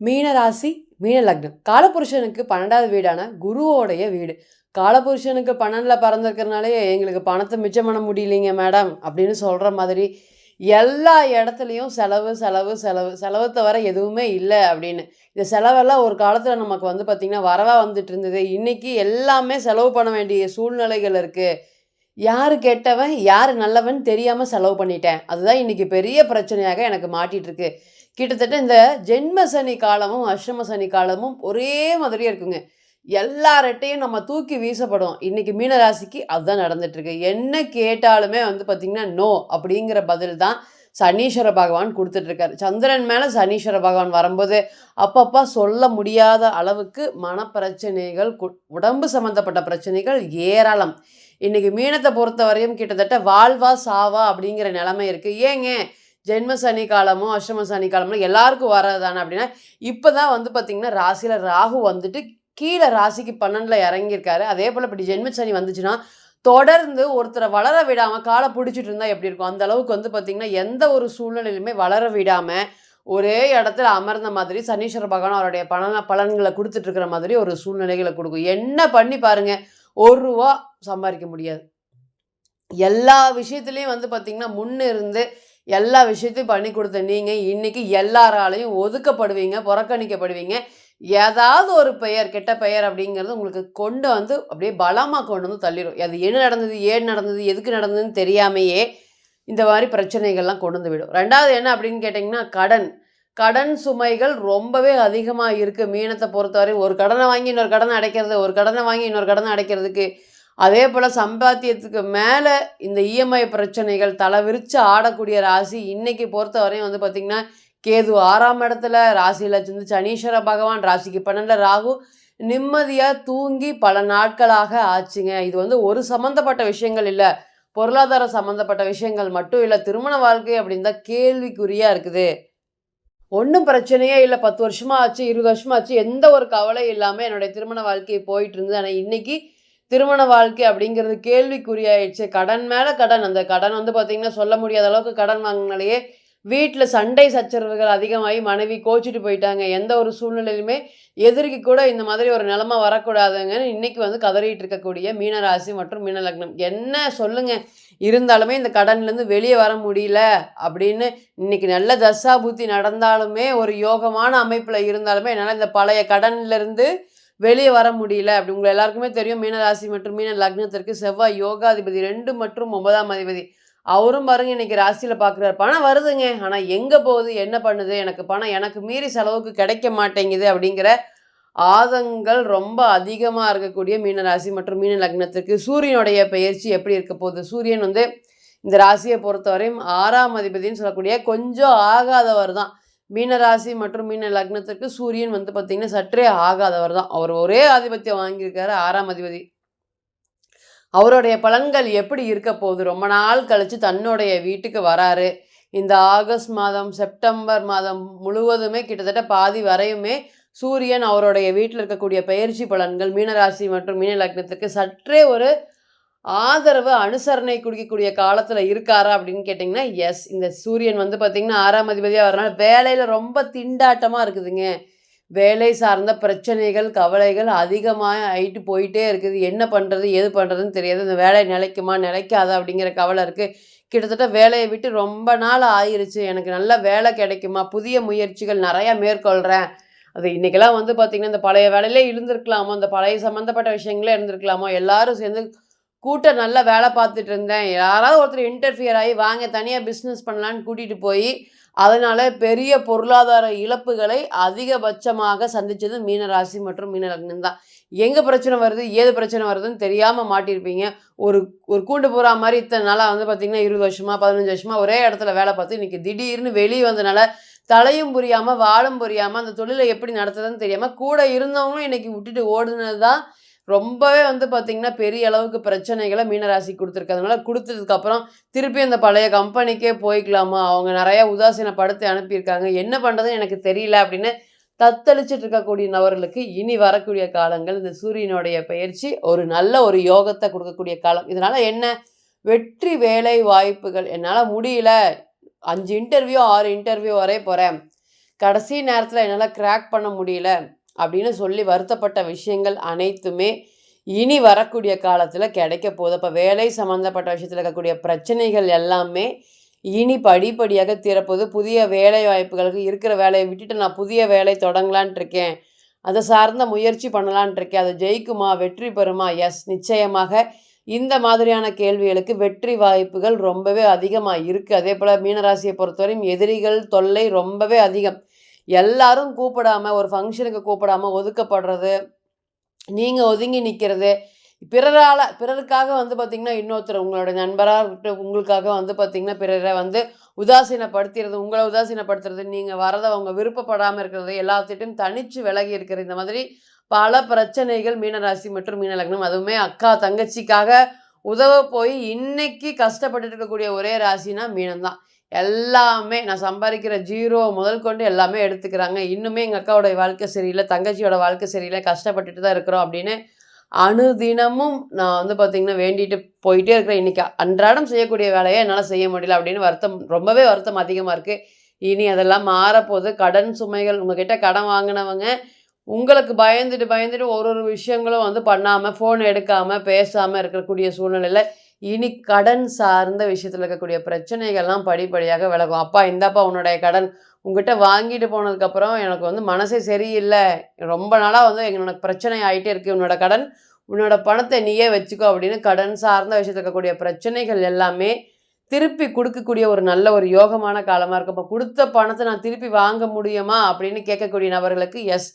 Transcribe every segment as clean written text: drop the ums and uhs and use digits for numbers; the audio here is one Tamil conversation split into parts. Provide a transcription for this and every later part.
மீன ராசி, மீன லக்னம். காலபுருஷனுக்கு 12வது வீடான குருவோடைய வீடு. காலபுருஷனுக்கு 12ல பிறந்திருக்கிறனாலே எங்களுக்கு பணத்தை மிச்சம் பண்ண முடியலைங்க மேடம் அப்படின்னு சொல்கிற மாதிரி எல்லா இடத்துலையும் செலவு செலவு செலவு செலவு தவிர எதுவுமே இல்லை அப்படின்னு. இந்த செலவெல்லாம் ஒரு காலத்தில் நமக்கு பார்த்திங்கன்னா வரவாக வந்துட்டு இருந்தது. இன்றைக்கி எல்லாமே செலவு பண்ண வேண்டிய சூழ்நிலைகள் இருக்குது. யார் கெட்டவன் யார் நல்லவன் தெரியாமல் செலவு பண்ணிட்டேன். அதுதான் இன்றைக்கி பெரிய பிரச்சனையாக எனக்கு மாட்டிகிட்ருக்கு. கிட்டத்தட்ட இந்த ஜென்ம சனி காலமும் அஷ்டம சனி காலமும் ஒரே மாதிரியே இருக்குங்க. எல்லார்ட்டையும் நம்ம தூக்கி வீசப்படும். இன்றைக்கி மீனராசிக்கு அதுதான் நடந்துட்டுருக்கு. என்ன கேட்டாலுமே பார்த்திங்கன்னா நோ அப்படிங்கிற பதில் தான் சனீஸ்வர பகவான் கொடுத்துட்ருக்காரு. சந்திரன் மேலே சனீஸ்வர பகவான் வரும்போது அப்பப்போ சொல்ல முடியாத அளவுக்கு மனப்பிரச்சனைகள், உடம்பு சம்மந்தப்பட்ட பிரச்சனைகள் ஏராளம். இன்றைக்கி மீனத்தை பொறுத்த வரையும் கிட்டத்தட்ட வாழ்வா சாவா அப்படிங்கிற நிலைமை இருக்குது. ஏங்க ஜென்ம சனி காலமும் அஷ்டம சனி காலமும் எல்லாருக்கும் வர்றது அப்படின்னா இப்போ தான் பார்த்திங்கன்னா ராசியில் ராகு வந்துட்டு கீழே ராசிக்கு 12ல் இறங்கியிருக்காரு. அதே போல் இப்படி ஜென்ம சனி வந்துச்சுன்னா தொடர்ந்து ஒருத்தரை வளர விடாமல் காலை பிடிச்சிட்டு இருந்தால் எப்படி இருக்கும்? அந்த அளவுக்கு பார்த்திங்கன்னா எந்த ஒரு சூழ்நிலையிலுமே வளர விடாமல் ஒரே இடத்துல அமர்ந்த மாதிரி சனீஸ்வர பகவான் அவருடைய பலன்களை கொடுத்துட்ருக்கிற மாதிரி ஒரு சூழ்நிலைகளை கொடுக்கும். என்ன பண்ணி பாருங்கள், ₹1 சம்பாதிக்க முடியாது. எல்லா விஷயத்துலேயும் பார்த்திங்கன்னா முன்னிருந்து எல்லா விஷயத்தையும் பண்ணி கொடுத்த நீங்கள் இன்றைக்கி எல்லாராலையும் ஒதுக்கப்படுவீங்க, புறக்கணிக்கப்படுவீங்க. ஏதாவது ஒரு பெயர், கெட்ட பெயர் அப்படிங்கிறது உங்களுக்கு கொண்டு அப்படியே பலமாக கொண்டு தள்ளிடும். அது என்ன நடந்தது, ஏன் நடந்தது, எதுக்கு நடந்ததுன்னு தெரியாமையே இந்த மாதிரி பிரச்சனைகள்லாம் கொண்டு விடும். ரெண்டாவது என்ன அப்படின்னு கேட்டிங்கன்னா கடன் சுமைகள் ரொம்பவே அதிகமாக இருக்குது மீனத்தை பொறுத்தவரை. ஒரு கடனை வாங்கி இன்னொரு கடனை அடைக்கிறது, ஒரு கடனை வாங்கி இன்னொரு கடனை அடைக்கிறதுக்கு, அதே போல் சம்பாத்தியத்துக்கு மேலே இந்த இஎம்ஐ பிரச்சனைகள் தலை விரித்து ஆடக்கூடிய ராசி. இன்றைக்கி பொறுத்தவரையும் பார்த்திங்கன்னா கேது 6ஆம் இடத்துல, ராசியில் சனீஸ்வர பகவான், ராசிக்கு 12ல் ராகு. நிம்மதியாக தூங்கி பல நாட்களாக ஆச்சுங்க. இது ஒரு சம்மந்தப்பட்ட விஷயங்கள் இல்லை, பொருளாதார சம்மந்தப்பட்ட விஷயங்கள் மட்டும் இல்லை, திருமண வாழ்க்கை அப்படின்னு தான் கேள்விக்குறியாக இருக்குது. ஒன்றும் பிரச்சனையே இல்லை, 10 வருஷமாக ஆச்சு, 20 வருஷமாக ஆச்சு, எந்த ஒரு கவலை இல்லாமல் என்னுடைய திருமண வாழ்க்கை போயிட்டு இருந்தது. ஆனால் இன்றைக்கி திருமண வாழ்க்கை அப்படிங்கிறது கேள்விக்குறியாயிடுச்சு. கடன் மேலே கடன். அந்த கடன் பார்த்திங்கன்னா சொல்ல முடியாத அளவுக்கு கடன் வாங்கினாலேயே வீட்டில் சண்டை சச்சரவுகள் அதிகமாகி மனைவி கோச்சிட்டு போயிட்டாங்க. எந்த ஒரு சூழ்நிலையிலுமே எதிரிக்கு கூட இந்த மாதிரி ஒரு நிலைமை வரக்கூடாதுங்கன்னு இன்றைக்கி கதறிட்டு இருக்கக்கூடிய மீனராசி மற்றும் மீன லக்னம். என்ன சொல்லுங்கள், இருந்தாலுமே இந்த கடன்லேருந்து வெளியே வர முடியல அப்படின்னு இன்றைக்கி நல்ல தசா புத்தி நடந்தாலுமே ஒரு யோகமான அமைப்பில் இருந்தாலுமே என்னால் இந்த பழைய கடன்லேருந்து வெளியே வர முடியல. அப்படி உங்களை எல்லாருக்குமே தெரியும், மீனராசி மற்றும் மீன லக்னத்திற்கு செவ்வாய் யோகாதிபதி 2 மற்றும் 9ஆம் அதிபதி. அவரும் பாருங்க இன்றைக்கி ராசியில் பார்க்குறாரு. பணம் வருதுங்க, ஆனால் எங்கே போகுது, என்ன பண்ணுது, எனக்கு பணம் எனக்கு மீறி செலவுக்கு கிடைக்க மாட்டேங்குது அப்படிங்கிற ஆதங்கள் ரொம்ப அதிகமாக இருக்கக்கூடிய மீனராசி மற்றும் மீன லக்னத்துக்கு சூரியனுடைய பெயர்ச்சி எப்படி இருக்க போகுது? சூரியன் இந்த ராசியை பொறுத்தவரையும் 6ஆம் அதிபதினு சொல்லக்கூடிய கொஞ்சம் ஆகாதவர் தான். மீனராசி மற்றும் மீன லக்னத்திற்கு சூரியன் பார்த்திங்கன்னா சற்றே ஆகாதவர் தான். அவர் ஒரே ஆதிபத்தியம் வாங்கியிருக்காரு, 6ஆம் அதிபதி. அவருடைய பலன்கள் எப்படி இருக்க போகுது? ரொம்ப நாள் கழித்து தன்னுடைய வீட்டுக்கு வராரு. இந்த ஆகஸ்ட் மாதம், செப்டம்பர் மாதம் முழுவதுமே கிட்டத்தட்ட பாதி வரையுமே சூரியன் அவருடைய வீட்டில் இருக்கக்கூடிய பெயர்ச்சி பலன்கள் மீனராசி மற்றும் மீன லக்னத்துக்கு சற்றே ஒரு ஆதரவு, அனுசரணை குடிக்கக்கூடிய காலத்தில் இருக்காரா அப்படின்னு கேட்டிங்கன்னா எஸ். இந்த சூரியன் பார்த்திங்கன்னா 6ஆம் அதிபதியாக வரனால வேலையில் ரொம்ப திண்டாட்டமாக இருக்குதுங்க. வேலை சார்ந்த பிரச்சனைகள், கவலைகள் அதிகமாக ஆகிட்டு போயிட்டே இருக்குது. என்ன பண்ணுறது, எது பண்ணுறதுன்னு தெரியாது. இந்த வேலை நிலைக்குமா நிலைக்காதா அப்படிங்கிற கவலை இருக்குது. கிட்டத்தட்ட வேலையை விட்டு ரொம்ப நாள் ஆயிடுச்சு, எனக்கு நல்ல வேலை கிடைக்குமா, புதிய முயற்சிகள் நிறையா மேற்கொள்கிறேன். அது இன்றைக்கெல்லாம் பார்த்திங்கன்னா இந்த பழைய வேலையிலே இருந்திருக்கலாமோ, இந்த பழைய சம்மந்தப்பட்ட விஷயங்களே இருந்திருக்கலாமோ, எல்லோரும் சேர்ந்து நல்ல வேலை பார்த்துட்டு இருந்தேன், யாராவது ஒருத்தர் இன்டர்ஃபியர் ஆகி வாங்க தனியாக பிஸ்னஸ் பண்ணலான்னு கூட்டிகிட்டு போய் அதனால் பெரிய பொருளாதார இழப்புகளை அதிகபட்சமாக சந்தித்தது மீனராசி மற்றும் மீன லக்னம் தான். எங்கே பிரச்சனை வருது, ஏது பிரச்சனை வருதுன்னு தெரியாமல் மாட்டியிருப்பீங்க. ஒரு கூண்டு போகிற மாதிரி இத்தனை நாளாக பார்த்திங்கன்னா 20 வருஷமாக 15 வருஷமாக ஒரே இடத்துல வேலை பார்த்து இன்றைக்கி திடீர்னு வெளியே வந்தனால தலையும் புரியாமல் வாழும் புரியாமல் அந்த தொழிலை எப்படி நடத்துறதுன்னு தெரியாமல் கூட இருந்தவங்களும் இன்றைக்கி விட்டுட்டு ஓடுனது தான் ரொம்பவே பார்த்திங்கன்னா பெரிய அளவுக்கு பிரச்சனைகளை மீனராசி கொடுத்துருக்கிறதுனால கொடுத்ததுக்கப்புறம் திருப்பி அந்த பழைய கம்பெனிக்கே போய்க்கலாமா, அவங்க நிறையா உதாசீனப்படுத்தி அனுப்பியிருக்காங்க, என்ன பண்ணுறதுன்னு எனக்கு தெரியல அப்படின்னு தத்தளிச்சிட்டு இருக்கக்கூடிய நபர்களுக்கு இனி வரக்கூடிய காலங்கள் இந்த சூரியனுடைய பயிற்சி ஒரு நல்ல ஒரு யோகத்தை கொடுக்கக்கூடிய காலம். இதனால் என்ன வெற்றி வேலை வாய்ப்புகள், என்னால் முடியல 5 இன்டர்வியூ 6 இன்டர்வியூ வரைய போகிறேன், கடைசி நேரத்தில் என்னால் கிராக் பண்ண முடியல அப்படின்னு சொல்லி வருத்தப்பட்ட விஷயங்கள் அனைத்துமே இனி வரக்கூடிய காலத்தில் கிடைக்க போகுது. அப்போ வேலை சம்மந்தப்பட்ட விஷயத்தில் இருக்கக்கூடிய பிரச்சனைகள் எல்லாமே இனி படிப்படியாக தீரப்போகுது. புதிய வேலை வாய்ப்புகளுக்கு இருக்கிற வேலையை விட்டுட்டு நான் புதிய வேலை தொடங்கலான் இருக்கேன், அதை சார்ந்த முயற்சி பண்ணலான் இருக்கேன், அது ஜெயிக்குமா, வெற்றி பெறுமா? எஸ், நிச்சயமாக இந்த மாதிரியான கேள்விகளுக்கு வெற்றி வாய்ப்புகள் ரொம்பவே அதிகமாக இருக்குது. அதே போல் மீனராசியை பொறுத்தவரையும் எதிரிகள் தொல்லை ரொம்பவே அதிகம். எல்லாரும் கூப்பிடாமல், ஒரு ஃபங்க்ஷனுக்கு கூப்பிடாமல் ஒதுக்கப்படுறது, நீங்கள் ஒதுங்கி நிற்கிறது, பிறருக்காக பார்த்திங்கன்னா இன்னொருத்தர் உங்களோட நண்பராக இருக்கட்டும், உங்களுக்காக பார்த்திங்கன்னா பிறரை உதாசீனப்படுத்துறது, உங்களை உதாசீனப்படுத்துறது, நீங்கள் வரதை அவங்க விருப்பப்படாமல் இருக்கிறது, எல்லாத்திட்டும் தனித்து விலகி இருக்கிறது, இந்த மாதிரி பல பிரச்சனைகள் மீனராசி மற்றும் மீன லக்னம். அதுவுமே அக்கா தங்கச்சிக்காக உதவ போய் இன்னைக்கு கஷ்டப்பட்டுட்டு இருக்கக்கூடிய ஒரே ராசினா மீனம்தான். எல்லாமே நான் சம்பாதிக்கிற ஜீரோ முதல் கொண்டு எல்லாமே எடுத்துக்கிறாங்க. இன்னுமே எங்கள் அக்காவோட வாழ்க்கை சரியில்லை, தங்கச்சியோட வாழ்க்கை சரியில்லை, கஷ்டப்பட்டுட்டு தான் இருக்கிறோம் அப்படின்னு அணுதினமும் நான் பார்த்திங்கன்னா வேண்டிட்டு போயிட்டே இருக்கிறேன். இன்றைக்கி அன்றாடம் செய்யக்கூடிய வேலையை என்னால் செய்ய முடியல அப்படின்னு ரொம்பவே வருத்தம் அதிகமாக இருக்குது. இனி அதெல்லாம் மாறப்போகுது. கடன் சுமைகள், உங்ககிட்ட கடன் வாங்கினவங்க உங்களுக்கு பயந்துட்டு ஒரு விஷயங்களும் பண்ணாமல், ஃபோன் எடுக்காமல், பேசாமல் இருக்கக்கூடிய சூழ்நிலையில் இனி கடன் சார்ந்த விஷயத்தில் இருக்கக்கூடிய பிரச்சனைகள்லாம் படிப்படியாக விலகும். அப்பா இந்தாப்பா உன்னுடைய கடன், உங்ககிட்ட வாங்கிட்டு போனதுக்கப்புறம் எனக்கு மனசே சரியில்லை, ரொம்ப நாளாக எங்களோட பிரச்சனை ஆகிட்டே இருக்குது, உன்னோட கடன், உன்னோட பணத்தை நீயே வச்சுக்கோ அப்படின்னு கடன் சார்ந்த விஷயத்தில் இருக்கக்கூடிய பிரச்சனைகள் எல்லாமே திருப்பி கொடுக்கக்கூடிய ஒரு நல்ல ஒரு யோகமான காலமாக இருக்கும். இப்போ கொடுத்த பணத்தை நான் திருப்பி வாங்க முடியுமா அப்படின்னு கேட்கக்கூடிய நபர்களுக்கு எஸ்,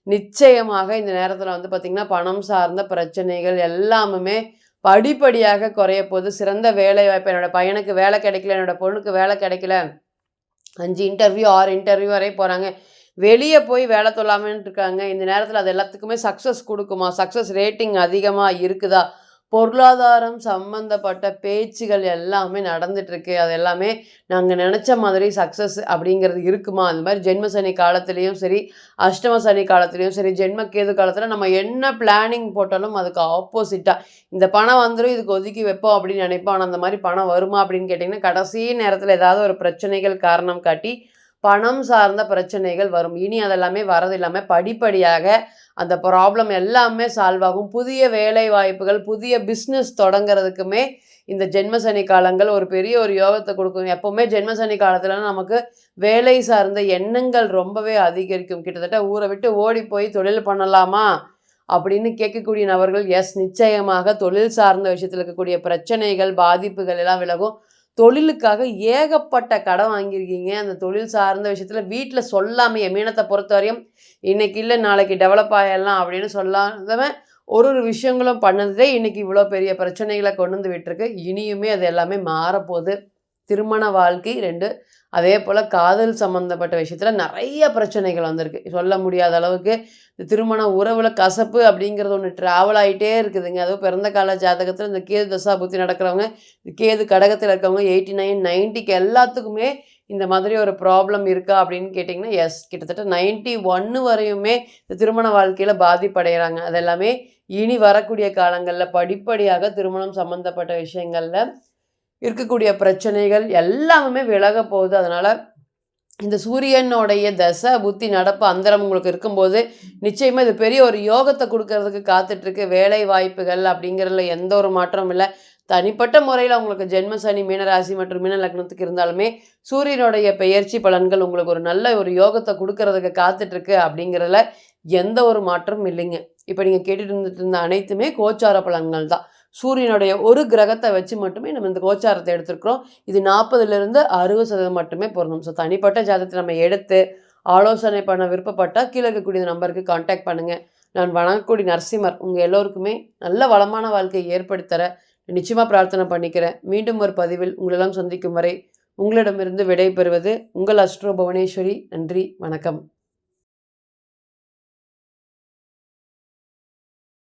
நிச்சயமாக இந்த நேரத்தில் பார்த்திங்கன்னா பணம் சார்ந்த பிரச்சனைகள் எல்லாமே படிப்படியாக குறைய போது. சிறந்த வேலை வாய்ப்பு, என்னோடய பையனுக்கு வேலை கிடைக்கல, என்னோடய பொண்ணுக்கு வேலை கிடைக்கல, 5 இன்டர்வியூ 6 இன்டர்வியூ வரை போகிறாங்க, வெளியே போய் வேலை தொல்லாமன்ட்டு இருக்காங்க. இந்த நேரத்தில் அது எல்லாத்துக்குமே சக்ஸஸ் கொடுக்குமா, சக்ஸஸ் ரேட்டிங் அதிகமாக இருக்குதா, பொருளாதாரம் சம்மந்தப்பட்ட பேச்சுகள் எல்லாமே நடந்துகிட்ருக்கு. அது எல்லாமே நாங்கள் நினச்ச மாதிரி சக்ஸஸ் அப்படிங்கிறது இருக்குமா? அந்த மாதிரி ஜென்ம சனி காலத்துலேயும் சரி, அஷ்டம சனி காலத்துலேயும் சரி, ஜென்ம கேது காலத்தில் நம்ம என்ன பிளானிங் போட்டாலும் அதுக்கு ஆப்போசிட்டாக இந்த பணம் வந்துடும், இதுக்கு ஒதுக்கி வைப்போம் அப்படின்னு நினைப்போம். ஆனால் அந்த மாதிரி பணம் வருமா அப்படின்னு கேட்டிங்கன்னா கடைசி நேரத்தில் ஏதாவது ஒரு பிரச்சனைகள் காரணம் காட்டி பணம் சார்ந்த பிரச்சனைகள் வரும். இனி அதெல்லாமே வரதில்லாமல் படிப்படியாக அந்த ப்ராப்ளம் எல்லாமே சால்வ் ஆகும். புதிய வேலை வாய்ப்புகள், புதிய பிஸ்னஸ் தொடங்கிறதுக்குமே இந்த ஜென்மசனி காலங்கள் ஒரு பெரிய ஒரு யோகத்தை கொடுக்கும். எப்போவுமே ஜென்மசனி காலத்தில் நமக்கு வேலை சார்ந்த எண்ணங்கள் ரொம்பவே அதிகரிக்கும். கிட்டத்தட்ட ஊரை விட்டு ஓடி போய் தொழில் பண்ணலாமா அப்படின்னு கேட்கக்கூடிய நபர்கள் எஸ், நிச்சயமாக தொழில் சார்ந்த விஷயத்தில் இருக்கக்கூடிய பிரச்சனைகள், பாதிப்புகள் எல்லாம் விலகும். தொழிலுக்காக ஏகப்பட்ட கடன் வாங்கியிருக்கீங்க, அந்த தொழில் சார்ந்த விஷயத்தில் வீட்டில் சொல்லாமையே, மீனத்தை பொறுத்தவரையும் இன்றைக்கி இல்லை நாளைக்கு டெவலப் ஆகிடலாம் அப்படின்னு சொல்லாதவன் ஒரு விஷயங்களும் பண்ணதே இன்றைக்கி இவ்வளோ பெரிய பிரச்சனைகளை கொண்டு வந்து விட்டுருக்கு. இனியுமே அது எல்லாமே மாறப்போகுது. திருமண வாழ்க்கை 2, அதே போல் காதல் சம்மந்தப்பட்ட விஷயத்தில் நிறைய பிரச்சனைகள் வந்திருக்கு. சொல்ல முடியாத அளவுக்கு இந்த திருமண உறவில் கசப்பு அப்படிங்கிறது ஒன்று ட்ராவல் ஆகிட்டே இருக்குதுங்க. அதுவும் பிறந்த கால ஜாதகத்தில் இந்த கேது தசா புத்தி நடக்கிறவங்க, இந்த கேது கடகத்தில் இருக்கவங்க 89, 90க்கு எல்லாத்துக்குமே இந்த மாதிரி ஒரு ப்ராப்ளம் இருக்கா அப்படின்னு கேட்டிங்கன்னா எஸ், கிட்டத்தட்ட 91 வரையுமே இந்த திருமண வாழ்க்கையில் பாதிப்படைகிறாங்க. அதெல்லாமே இனி வரக்கூடிய காலங்களில் படிப்படியாக திருமணம் சம்மந்தப்பட்ட விஷயங்களில் இருக்கக்கூடிய பிரச்சனைகள் எல்லாமே விலக போகுது. அதனால் இந்த சூரியனுடைய தசை புத்தி நடப்பு அந்தரம் உங்களுக்கு இருக்கும்போது நிச்சயமாக இது பெரிய ஒரு யோகத்தை கொடுக்கறதுக்கு காத்துட்ருக்கு. வேலை வாய்ப்புகள் அப்படிங்கிறதுல எந்த ஒரு மாற்றமும் இல்லை. தனிப்பட்ட முறையில் உங்களுக்கு ஜென்ம சனி மீனராசி மற்றும் மீன லக்னத்துக்கு இருந்தாலுமே சூரியனுடைய பெயர்ச்சி பலன்கள் உங்களுக்கு ஒரு நல்ல ஒரு யோகத்தை கொடுக்கறதுக்கு காத்துட்ருக்கு அப்படிங்கிறதுல எந்த ஒரு மாற்றமும் இல்லைங்க. இப்போ நீங்கள் கேட்டுட்டு இருந்த அனைத்துமே கோச்சார பலன்கள் தான். சூரியனுடைய ஒரு கிரகத்தை வச்சு மட்டுமே நம்ம இந்த கோச்சாரத்தை எடுத்துருக்கிறோம். இது 40% 60% மட்டுமே பொருந்தும். ஸோ தனிப்பட்ட ஜாதகத்தை நம்ம எடுத்து ஆலோசனை பண்ண விருப்பப்பட்டால் கீழே இருக்கக்கூடிய நம்பருக்கு கான்டாக்ட் பண்ணுங்கள். நான் வணங்கக்கூடிய நரசிம்மர் உங்கள் எல்லோருக்குமே நல்ல வளமான வாழ்க்கையை ஏற்படுத்தர நிச்சயமாக பிரார்த்தனை பண்ணிக்கிறேன். மீண்டும் ஒரு பதிவில் உங்களெல்லாம் சந்திக்கும் வரை உங்களிடமிருந்து விடை பெறுவது உங்கள் அஸ்ட்ரோ புவனேஸ்வரி. நன்றி, வணக்கம்.